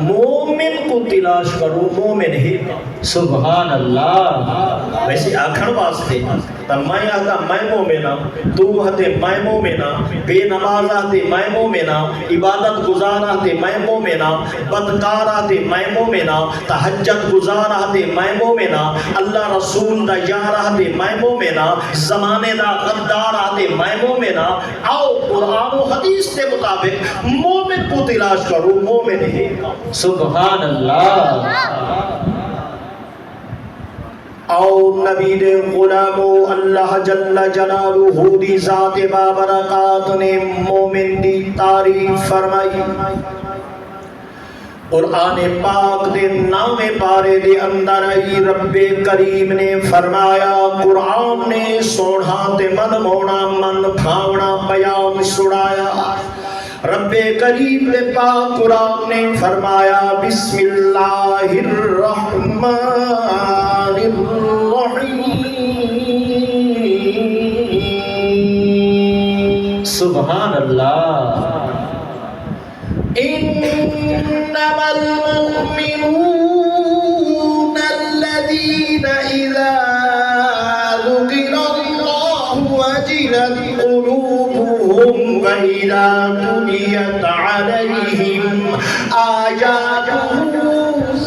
مومن کو تلاش کرو مومن ہے سبحان اللہ ویسے آکھن واسطے تا میں آتا میں مومنہ تو ہتے میں مومنہ بے نماز آتے میں مومنہ عبادت گزار آتے میں مومنہ بدکار آتے میں مومنہ تحجد گزار آتے میں مومنہ اللہ رسول دا یار آتے میں مومنہ زمانے دا غدار آتے میں مومنہ آؤ قرآن و حدیث کے مطابق مومن کو تلاش کرو مومن ہے سبحان اللہ او نبی دے غلامو اللہ جل جلالہ دی ذات بابرکات نے مومن دی تعریف فرمائی قرآن پاک دے نام پارے دے اندر آئی رب کریم نے فرمایا قرآن نے سوڑھا تے من مونا من بھاونا بیان سڑایا رب کریم نے پاک قرآن نے فرمایا بسم اللہ الرحمن الرحیم سبحان اللہ انما المؤمنون الذین اذا ذکر اللہ وجلت قلوبهم وإذا تليت عليهم آياته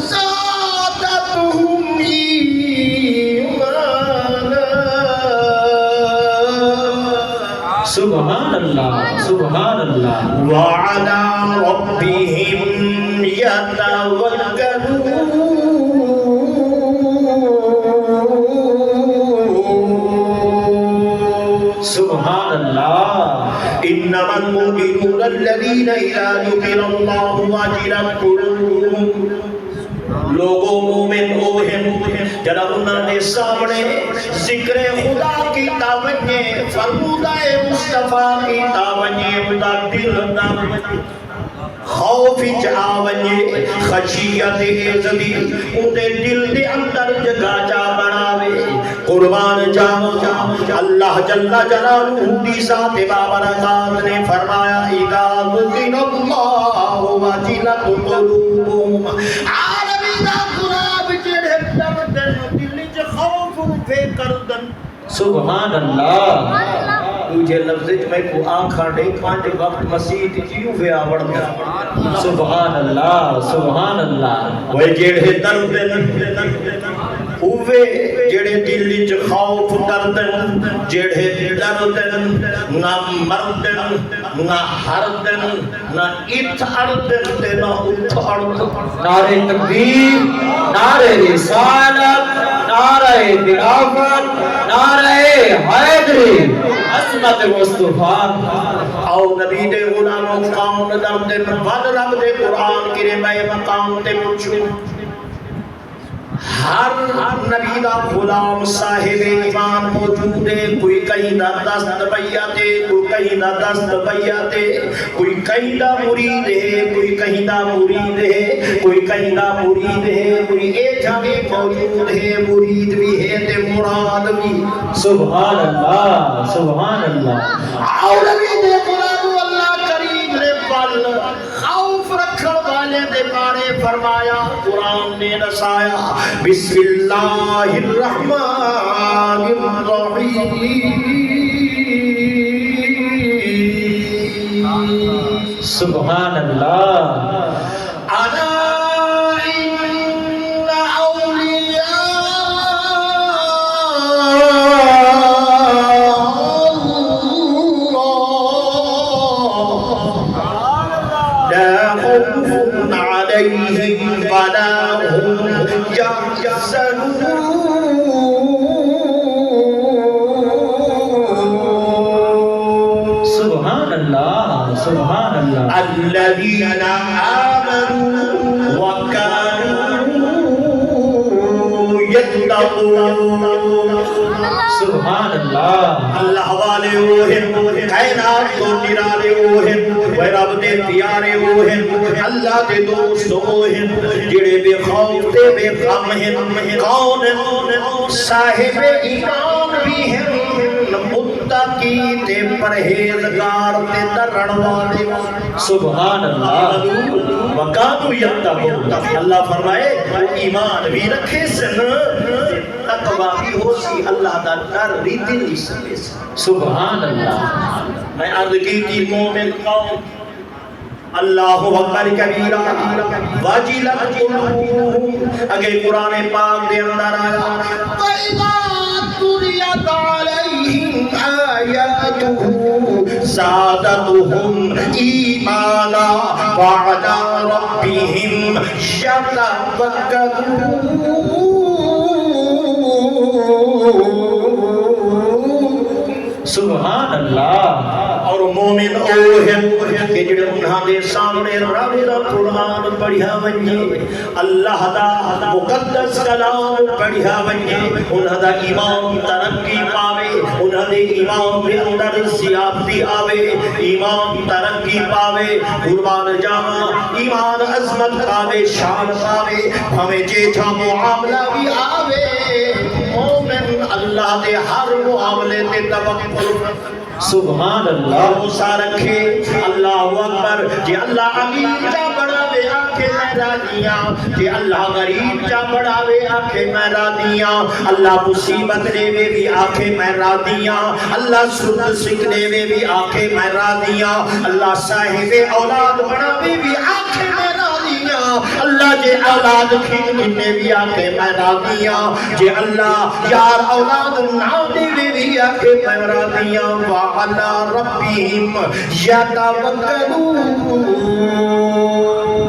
زادتهم إيمانا سبحان اللہ سبحان اللہ وعلى ربهم يتوكلون سبحان اللہ انما المؤمنون الذين اذا ذكر الله وجلت قلوبهم لوگوں مومن وہ ہیں جناب انہوں نے سامنے ذکر خدا کی توجہ فرمودہ مصطفیٰ کی توجہ ادا دل دا خوف آونے خشیت عزتی اندے دل دے اندر جگہ جا بناوے قربان جاؤ اللہ جل جلالہ دی ذات بابرکات نے فرمایا اذا ذکر اللہ وجلت قلوبهم عالمی دا قرآن جڑے دردن دل چ خوف پہ کردن سبحان اللہ تجھے لفظ میں کو آنکھاں دے پانچ وقت مسیح جیو پہ آوڑ گیا سبحان اللہ سبحان اللہ وہ جڑے دردن اوے جڑے دل وچ خوف دردن جڑے دردن نہ مردن نہ ہردن نہ ات اردن تے نہ ات اردن نعرہ تکبیر نعرہ رسالت نعرہ خلافت نعرہ حیدری عظمت مصطفیٰ او نبی دے غلام قوم دردن ود رب دے قرآن کرے میں مقام تے پوچھوں ہر نبی دا غلام صاحب ایمان موجود ہے کوئی کہیں دا دست بیاتے کوئی کہیں دا دست بیاتے کوئی کہیں دا مرید ہے کوئی کہیں دا مرید ہے کوئی کہیں دا مرید ہے کوئی ایجا بھی موجود ہے مرید بھی ہے تے مراد بھی سبحان اللہ سبحان اللہ اور نبی دے غلام اللہ کریم نے بل خوف رکھنے والے دے بارے فرمایا قرآن نے نسایا بسم اللہ الرحمن الرحیم سبحان اللہ انا ان اولیاء لا خوف عليهم ولا هم يحزنون سبحان اللہ سبحان اللہ الذين آمنوا وكانوا يتقون سبحان اللہ اللہ والے وہ ہیں کائنات کو نرالے وہ ہیں وہ رب دے پیارے وہ ہیں اللہ دے دوست وہ ہیں جڑے بے خوف تے بے غم ہیں کون صاحب ایمان بھی ہیں متقی تے پرہیزگار تے ڈرن والے سبحان اللہ وقاتو یتقون اللہ فرمائے وہ ایمان بھی رکھے سن تقوی بھی ہو سی اللہ دا ڈر بھی دل سے سبحان اللہ میں عرض کی تھی مومن قوم اللہ اکبر کبیرہ واجلت قلوبہم اگے قرآن پاک دے اندر آیا وَإِذَا تُلِيَتْ عَلَيْهِمْ آيَاتُهُ زَادَتْهُمْ إِيمَانًا وَعَلَى رَبِّهِمْ يَتَوَكَّلُونَ سبحان اللہ اور مومن اوہ کہ جڑے انہاں دے سامنے رب دا قرآن پڑھیا ونجے اللہ دا مقدس کلام پڑھیا ونجے انہاں دا ایمان ترقی پاوے انہاں دے ایمان دے اندر زیادتی آوے ایمان ترقی پاوے قربان جاواں ایمان عظمت پاوے شان پاوے ہمیں جیٹھا معاملہ بھی آوے مومن اللہ دے ہر معاملے تے توکل سبحان اللہ بھروسہ رکھے اللہ اکبر جی اللہ امیر جا بڑھاوے آنکھیں میں راضیاں جی اللہ غریب جا بڑھاوے آنکھیں میں راضیاں اللہ مصیبت دے وے بھی آنکھیں میں راضیاں اللہ سن سکنے وے بھی آنکھیں میں راضیاں اللہ صاحب اولاد بڑھاوے بھی آنکھیں میں راضیاں اللہ جے اولاد کھین کنے بھی آنکھیں میں راضیاں جے اللہ یار اولاد نہ دے وے بھی آنکھیں میں راضیاں وَعَلَى رَبِّهِمْ يَتَوَكَّلُونَ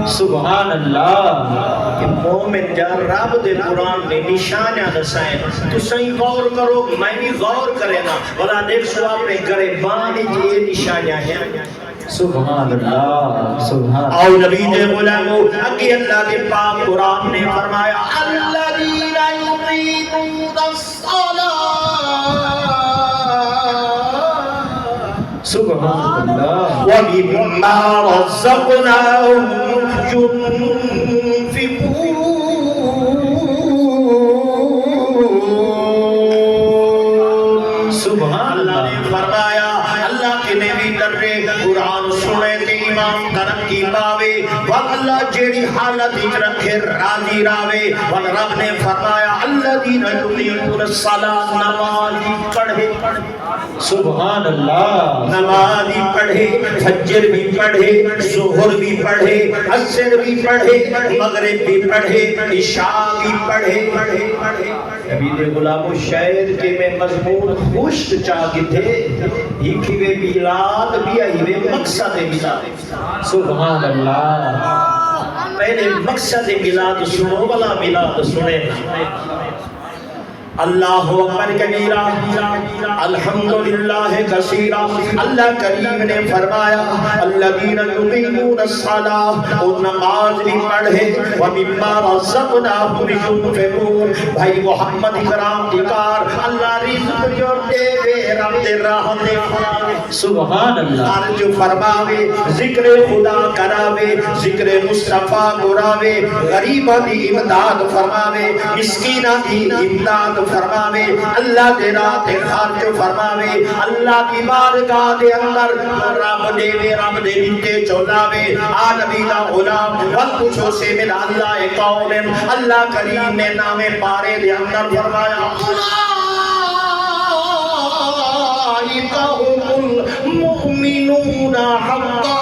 سبحان اللہ کہ مومن جا رب دے قرآن نے نشانیاں دسائیں تو صحیح غور کرو میں بھی غور کرے نا ولا دیکھ سو آپ نے کرے بانی جی نشانیاں ہیں سبحان اللہ سبحان آؤ نبی دے غلامو اگی اللہ دے پاک قرآن نے فرمایا الَّذِينَ يُقِيمُونَ الصَّلَاةَ سبحان اللہ وَمِمَّا رَزَقْنَاهُمْ يُنْفِقُونَ سبحان اللہ نے فرمایا اللہ کے نبی درے قرآن سنے تے ایمان ترقی پاوے واللہ جیڑی حالت اچ رکھے راضی راوے والرب نے فرمایا الذین یقیمون الصلاۃ نمازی پڑھے سبحان اللہ نمازی پڑھے فجر بھی پڑھے ظہر بھی پڑھے عصر بھی پڑھے مغرب بھی پڑھے عشاء بھی پڑھے نبی دے غلام شاعر کے میں مضمون خوش چاہتے تھے ہی میلاد بھی آئی مقصد میلاد سبحان اللہ پہلے مقصد میلاد سنو والا میلاد سنے اللہ اکبر کبیرہ الحمدللہ کثیرہ اللہ کریم نے فرمایا الذین یقیمون الصلاۃ اور نماز بھی پڑھے ومما رزقناہم ينفقون بھائی محمد کرام دیکار اللہ رزق جو دے وے رب دے راہ دے فرماوے سبحان اللہ ارج فرماوے ذکر خدا کراوے ذکر مصطفیٰ کراوے غریباں دی امداد فرماوے مسکیناں دی امداد فرماوے اللہ دے راہ تے خرچ فرماوے اللہ کی بارگاہ دے اندر رب دے وے رب دے دیتے چولاوے آ نبی دا غلام وقت پوچھو سے من اللہ قوم اللہ کریم نے نام پارے دے اندر فرمایا اولئک هم المؤمنون حقا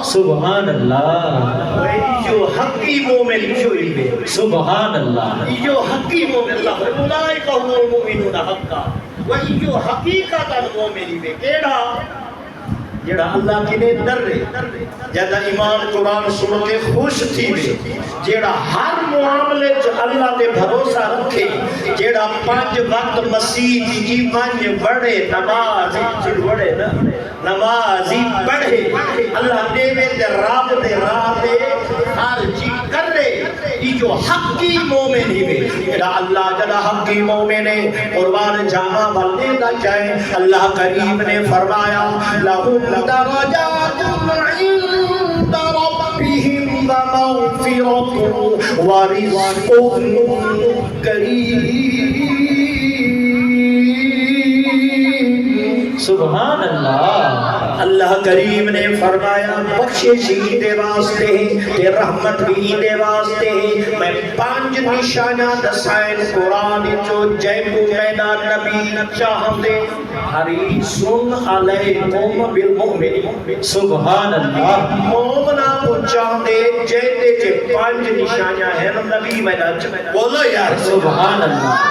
سبحان اللہ جو حقی مومن جو علمے سبحان اللہ جو حقی مومن اللہ اولئک هم المؤمنون حقا وہی جو حقیقت المومن میں کیڑا جڑا اللہ کی نے ڈر رہے جدا ایمان قرآن سن کے خوش تھی وے جڑا ہر معاملے چ اللہ تے بھروسہ رکھے جڑا 5 وقت مسیح کی پنج بڑے نماز بڑے نا نماز پڑھے اللہ دے وے تے رب دے راہ تے ہر چیز کر رہے یہ جو حقی مومن ہی وے جڑا اللہ جڑا حقی مومن ہے قربان جاواں والے دا چاہے اللہ کریم نے فرمایا لہم درجات عند ربهم ومغفرة ورزق کریم سبحان اللہ اللہ کریم نے فرمایا بخشش ہی دے واسطے تے رحمت بھی دے واسطے میں 5 نشانہ دسائیں قرآن چو جے کو مینا نبی چاہم دے حریصن علیکم بالمؤمنین سبحان اللہ مومنہ کو چاہم دے جے 5 نشانہ ہیں نبی مینا بولو یار سبحان اللہ